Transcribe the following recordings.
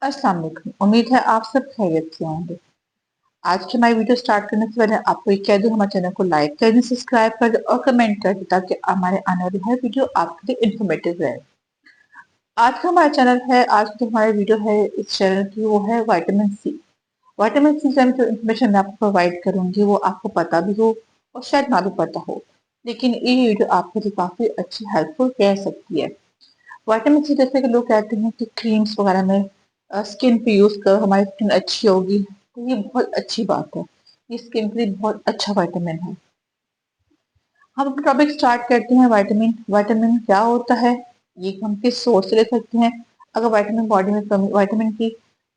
अस्सलाम वालेकुम। उम्मीद है आप सब खैरियत से होंगे। आज की हमारी वीडियो स्टार्ट करने से पहले आपको ये कह दूं, हमारे चैनल को लाइक कर दें, सब्सक्राइब कर दें और कमेंट कर दें ताकि हमारे आने वाली हर वीडियो आपके लिए इन्फॉर्मेटिव रहे। आज का हमारा चैनल है, आज की हमारी वीडियो है इस चैनल की, वो है विटामिन सी। विटामिन सी से जो इन्फॉर्मेशन मैं आपको प्रोवाइड करूंगी वो आपको पता भी हो और शायद ना भी पता हो, लेकिन ये वीडियो आपके लिए काफी अच्छी हेल्पफुल कह सकती है। विटामिन सी जैसे कि लोग कहते हैं कि क्रीम्स वगैरह में स्किन पे यूज कर हमारी स्किन अच्छी होगी, तो ये बहुत अच्छी बात है। ये स्किन के लिए बहुत अच्छा विटामिन है। हम अपना टॉपिक स्टार्ट करते हैं। विटामिन विटामिन क्या होता है, ये हम किस सोर्स से ले सकते हैं, अगर विटामिन की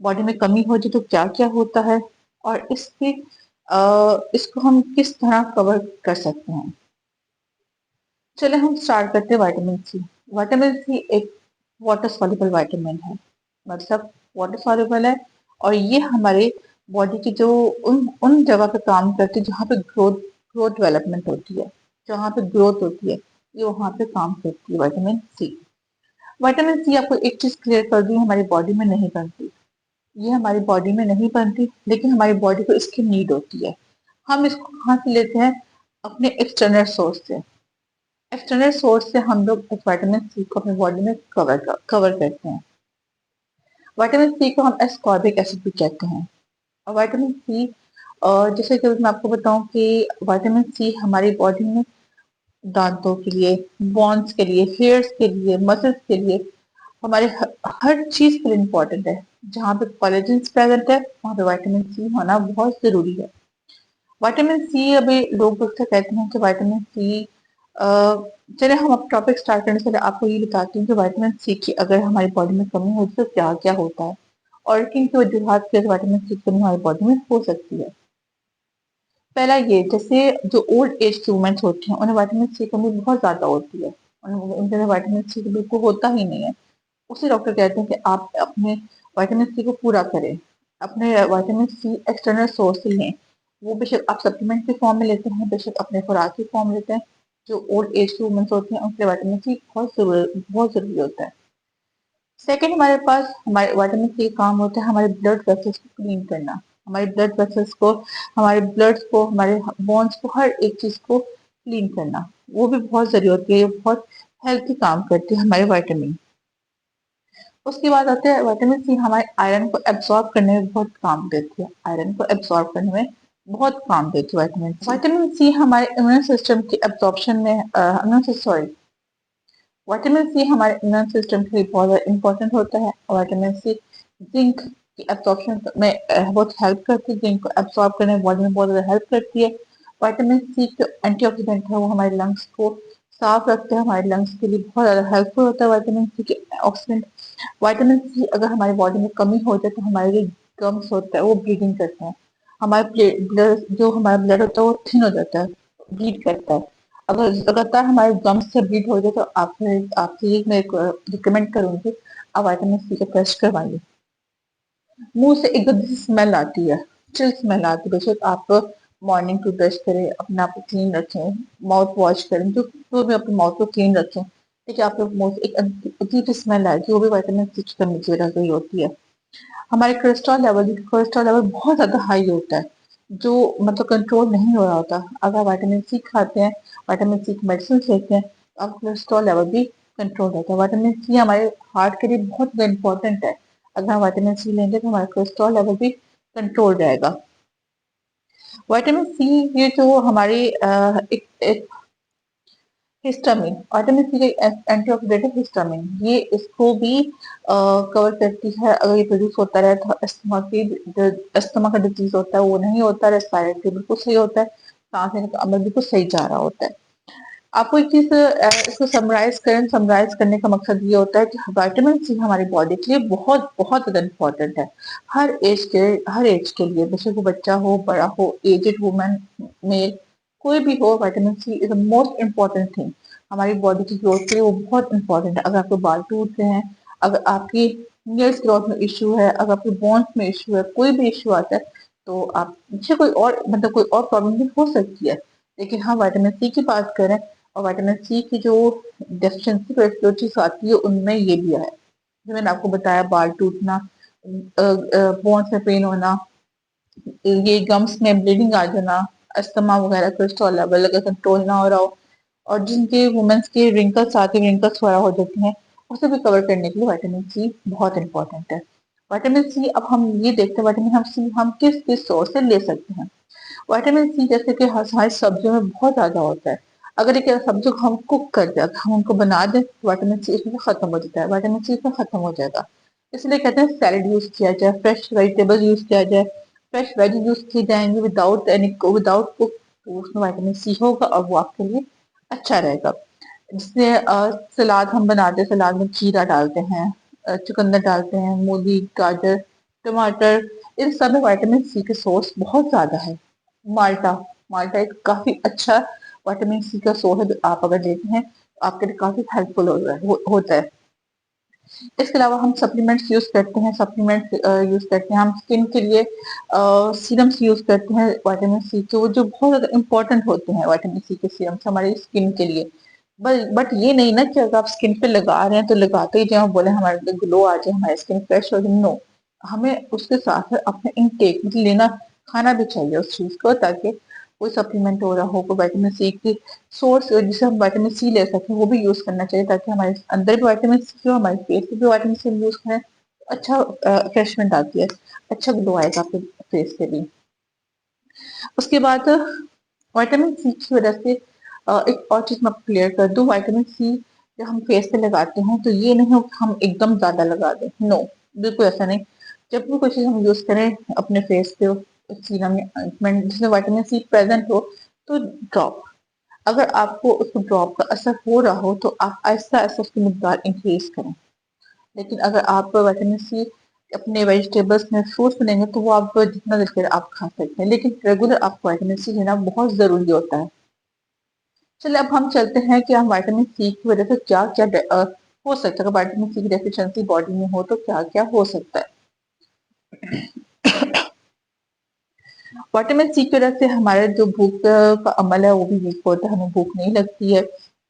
बॉडी में कमी हो जाए तो क्या क्या होता है, और इसको हम किस तरह कवर कर सकते हैं। चले हम स्टार्ट करते हैं विटामिन सी। विटामिन सी एक वाटर सॉल्युबल विटामिन है, मतलब वाटर सॉल्युबल है, और ये हमारे बॉडी की जो उन जगह पे काम करती है जहाँ पे ग्रोथ ग्रोथ डेवलपमेंट होती है, जहाँ पे ग्रोथ होती है, ये वहाँ पे काम करती है विटामिन सी। विटामिन सी आपको एक चीज क्लियर कर दूं, हमारी बॉडी में नहीं बनती। ये हमारी बॉडी में नहीं बनती, लेकिन हमारी बॉडी को इसकी नीड होती है। हम इसको कहाँ से लेते हैं? अपने एक्सटर्नल सोर्स से। एक्सटर्नल सोर्स से हम लोग इस विटामिन सी को अपनी बॉडी में कवर करते हैं। विटामिन सी को हम एस्कॉर्बिक एसिड भी कहते हैं। और विटामिन सी, जैसे कि मैं आपको बताऊं कि विटामिन सी हमारी बॉडी में दांतों के लिए, बोन्स के लिए, हेयर्स के लिए, मसल्स के लिए, हमारे हर चीज के लिए इम्पोर्टेंट है। जहाँ पे कोलेजन प्रेजेंट है वहाँ पे विटामिन सी होना बहुत जरूरी है। विटामिन सी, अभी लोग अक्सर कहते हैं कि विटामिन सी, चलिए हम अब टॉपिक स्टार्ट करने से पहले आपको ये बताती हूँ कि विटामिन सी की अगर हमारी बॉडी में कमी होती है तो क्या क्या होता है, और किन की वजूहत से विटामिन सी की कमी हमारी बॉडी में हो सकती है। पहला ये, जैसे जो ओल्ड एज की वुमेन्स होती हैं उन्हें विटामिन सी की कमी बहुत ज्यादा होती है, उनके अंदर विटामिन सी बिल्कुल होता ही नहीं है। उसे डॉक्टर कहते हैं कि आप अपने विटामिन सी को पूरा करें, अपने विटामिन सी एक्सटर्नल सोर्स से लें। वो बेशक आप सप्लीमेंट के फॉर्म में लेते हैं, बेशक अपने खुराक के फॉर्म में लेते हैं। जो ओल्ड एज की वुमेन्स होती हैं उनके विटामिन सी बहुत जरूरी होता है। सेकेंड, हमारे पास हमारे विटामिन सी काम होता है हमारे ब्लड वेसल्स को क्लीन करना, हमारे ब्लड वेसल्स को, हमारे ब्लड को, हमारे बोन्स को, हर एक चीज को क्लीन करना, वो भी बहुत जरूरी होती है। ये बहुत हेल्थी काम करती है हमारे विटामिन। उसके बाद आते हैं विटामिन सी हमारे आयरन को एब्सॉर्ब करने में बहुत काम देती है, आयरन को एब्सॉर्ब करने में बहुत काम देती है विटामिन सी हमारे इम्यून सिस्टम की एब्सॉर्प्शन में, विटामिन सी हमारे इम्यून सिस्टम के लिए बहुत ज़्यादा इंपॉर्टेंट होता है। विटामिन सी जिंक की एब्सॉर्प्शन में बहुत हेल्प करती है, जिंक को एब्सॉर्ब करने में बॉडी में बहुत ज़्यादा हेल्प करती है। विटामिन सी जो एंटीऑक्सीडेंट है वो हमारे लंग्स को साफ रखते हैं, हमारे लंग्स के लिए बहुत ज़्यादा हेल्पफुल होता है विटामिन सी के ऑक्सीडेंट। विटामिन सी अगर हमारी बॉडी में कमी हो जाए तो हमारे जो गम्स होता है वो ब्लीडिंग करते हैं, हमारे ब्लड, जो हमारा ब्लड होता है वो थिन हो जाता है, ब्लीड करता है। अगर लगातार हमारे गम्स से ब्लीड हो जाए तो आपसे ये मैं रिकमेंड करूंगी, आप विटामिन सी का टेस्ट करवाइए। मुंह से एक गंदी स्मेल आती है, चिल स्मेल आती है, बेशक आप मॉर्निंग टू ब्रश करें, अपने आप को क्लीन रखें, माउथ वॉश करें, जो भी अपने माउथ को क्लीन रखें, देखिए आपके मुंह से एक अजीब स्मेल आएगी, वो भी विटामिन सी की कमी की वजह से ही होती है। हमारे कोलेस्ट्रॉल लेवल बहुत ज्यादा हाई होता है, जो मतलब कंट्रोल नहीं हो रहा होता। अगर विटामिन सी खाते हैं, विटामिन सी की मेडिसिन लेते हैं, तो अब कोलेस्ट्रॉल लेवल भी कंट्रोल रहता है। विटामिन सी हमारे हार्ट के लिए बहुत इंपॉर्टेंट है, अगर हम विटामिन सी लेंगे तो हमारा कोलेस्ट्रॉल लेवल भी कंट्रोल रहेगा। विटामिन सी, ये जो हमारी एक हिस्टामिन, विटामिन सी का एंटीऑक्सीडेंट हिस्टामिन, ये इसको भी कवर करती है। अगर ये प्रोड्यूस होता रहे तो अस्थमा का डिजीज होता है वो नहीं होता, रेस्पिरेटरी बिल्कुल सही होता है, सांस लेने का अमल बिल्कुल सही जा रहा होता है। आपको एक चीज इसको समराइज करने का मकसद ये होता है कि विटामिन सी हमारी बॉडी के लिए बहुत बहुत ज्यादा इंपॉर्टेंट है। हर एज के लिए, बेशक वो बच्चा हो, बड़ा हो, एजेड वुमन, मेल, कोई भी हो, vitamin C is the most important thing हमारी बॉडी की ग्रोथ के लिए। वो बहुत इंपॉर्टेंट है। अगर आपके बाल टूट रहे हैं, अगर आपकी नेल्स ग्रोथ में इश्यू है, अगर आपके बोन्स में इश्यू है, कोई भी इश्यू आता है, तो आप पीछे कोई और मतलब कोई और प्रॉब्लम भी हो सकती है, लेकिन हम विटामिन सी की बात करें, और विटामिन सी की जो डेफिशिएंसी जो चीज आती है उनमें ये भी है, जो मैंने आपको बताया, बाल टूटना, बोन्स में पेन होना, ये गम्स में ब्लीडिंग आ जाना, अस्थमा वगैरह, कोलेस्ट्रॉल लेवल अगर कंट्रोल ना हो रहा हो, और जिनके वुमेन्स के रिंकल्स आते हैं, रिंकल्स वगैरह हो जाती हैं, उसे भी कवर करने के लिए विटामिन सी बहुत इंपॉर्टेंट है। विटामिन सी, अब हम ये देखते हैं विटामिन सी हम किस किस सोर्स से ले सकते हैं। विटामिन सी जैसे कि हमारी सब्जियों में बहुत ज्यादा होता है। अगर एक सब्जी को हम कुक कर दे, अगर हम उनको बना दें, तो विटामिन सी इसमें खत्म हो जाता है, विटामिन सी इसमें खत्म हो जाएगा। इसलिए कहते हैं सैलेड यूज किया जाए, फ्रेश वेजिटेबल्स यूज किया जाए, फ्रेश वेज यूज की जाएंगे विदाउट कुक, तो उसमें विटामिन सी होगा और वो आपके लिए अच्छा रहेगा। जिससे सलाद हम बनाते हैं, सलाद में खीरा डालते हैं, चुकंदर डालते हैं, मूली, गाजर, टमाटर, इन सब में विटामिन सी के सोर्स बहुत ज्यादा है। माल्टा, माल्टा एक काफी अच्छा विटामिन सी का सोर्स है, जो आप अगर लेते हैं तो आपके लिए काफी हेल्पफुल होता है। इसके अलावा हम सप्लीमेंट्स यूज करते हैं, यूज करते हैं हम स्किन के लिए, सीरम्स यूज करते हैं विटामिन सी के, वो जो बहुत ज्यादा इंपॉर्टेंट होते हैं विटामिन सी के सीरम्स हमारी स्किन के लिए। बट ये नहीं ना कि अगर आप स्किन पे लगा रहे हैं तो लगाते ही जाए, बोले हमारे ग्लो आ जाए, हमारी स्किन फ्रेश हो जाए, नो। हमें उसके साथ अपने इनटेक मतलब लेना, खाना भी चाहिए उस चीज को, ताकि कोई सप्लीमेंट हो रहा हो, कोई विटामिन सी की सोर्स जिसे हम विटामिन सी ले सकें, वो भी यूज करना चाहिए, ताकि हमारे अंदर भी विटामिन सी हो, हमारे फेस पे भी विटामिन सी यूज करें, तो अच्छा फ्रेशमेंट आती है, अच्छा ग्लो आएगा आपके फेस पे भी। उसके बाद विटामिन सी की वजह से एक और चीज मैं आपको क्लियर कर दूं, विटामिन सी जब हम फेस पे लगाते हैं तो ये नहीं हो कि हम एकदम ज्यादा लगा दें, नो, बिल्कुल ऐसा नहीं। जब भी कोई चीज हम यूज करें अपने फेस पे, सीरम में ointment जिसमें विटामिन सी प्रेजेंट हो, तो ड्रॉप, अगर आपको उस ड्रॉप का असर हो रहा हो तो आप आहिस्ता आहिस्ता उसकी मिकदार इंक्रीज करें। लेकिन अगर आप विटामिन सी अपने वेजिटेबल्स में, फ्रूट्स में लेंगे, तो वो आप जितना दिल करे आप खा सकते हैं, लेकिन रेगुलर आपको विटामिन सी लेना बहुत जरूरी होता है। चलिए अब हम चलते हैं कि हम विटामिन सी की वजह से क्या क्या हो सकता है, अगर विटामिन सी की डेफिशिएंसी बॉडी में हो तो क्या क्या हो सकता है। विटामिन सी की वजह से हमारे जो भूख का अमल है वो भी वीक होता है, हमें भूख नहीं लगती है,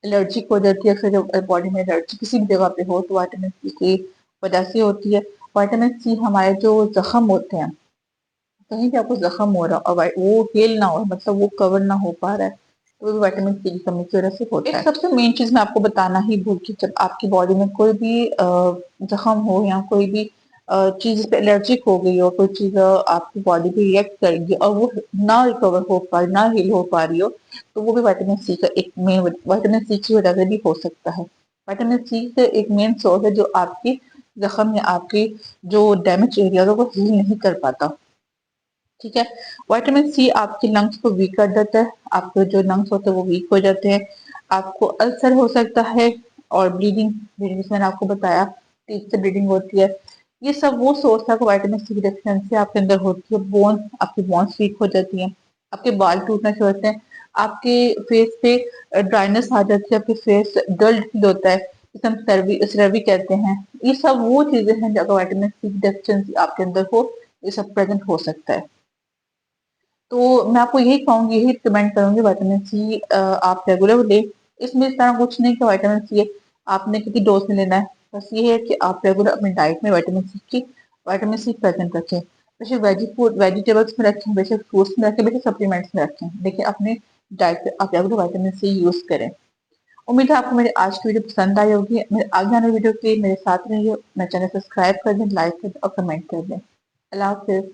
एलर्जिक हो जाती है, फिर बॉडी में एलर्जी किसी भी जगह पे हो तो विटामिन सी की वजह से होती है। विटामिन सी हमारे जो जख्म होते हैं, कहीं भी आपको जख्म हो रहा और वो हेल ना हो, मतलब वो कवर ना हो पा रहा है, तो वो भी विटामिन सी की कमी की वजह से होता है। एक सबसे मेन चीज मैं आपको बताना ही भूल गई, जब आपकी बॉडी में कोई भी जख्म हो या कोई भी चीज पे एलर्जिक हो गई हो, कोई चीज आपकी बॉडी पे रिएक्ट करेगी और वो ना रिकवर हो पा रही, ना हील हो पा रही हो, तो वो भी विटामिन सी का एक मेन, विटामिन सी की वजह से भी हो सकता है। विटामिन सी का एक मेन सोर्स है जो आपकी जख्म या आपकी जो डैमेज एरिया है वो हील नहीं कर पाता। ठीक है, विटामिन सी आपके लंग्स को वीक कर देता है, आपके जो लंग्स होते हैं वो वीक हो जाते हैं, आपको अल्सर हो सकता है, और ब्लीडिंग, ब्लीडिंग मैंने आपको बताया, टीथ से ब्लीडिंग होती है। ये सब वो सोर्स है विटामिन सी की डेफिशिएंसी आपके अंदर होती है, बोन, आपकी बोन्स वीक हो जाती हैं, आपके बाल टूटना शुरू होते हैं, आपके फेस पे ड्राइनेस आ जाती है, आपके फेस डल फील होता है, जिसे हम सर्वी कहते हैं। ये सब वो चीजें हैं जो अगर विटामिन सी की डेफिशिएंसी आपके अंदर हो, ये सब प्रेजेंट हो सकता है। तो मैं आपको यही कहूंगी, यही रिकमेंड करूंगी, विटामिन सी आप रेगुलर लें। इसमें इस तरह कुछ नहीं कि विटामिन सी आपने कितनी डोज में लेना है, बस ये है कि आप रेगुलर अपनी डाइट में विटामिन सी प्रेजेंट रखें, बेशक वेजिटेबल्स में रखें, बेशक फ्रूट्स में रखें, बेशक सप्लीमेंट्स में रखें, लेकिन अपने डाइट पे आप रेगुलर विटामिन सी यूज करें। उम्मीद है आपको मेरी आज की वीडियो पसंद आई होगी। मेरे आगे आने वीडियो के लिए मेरे साथ रहिए, मेरे चैनल सब्सक्राइब कर दें, लाइक कर दें और कमेंट कर दें। अल्लाह हाफिज।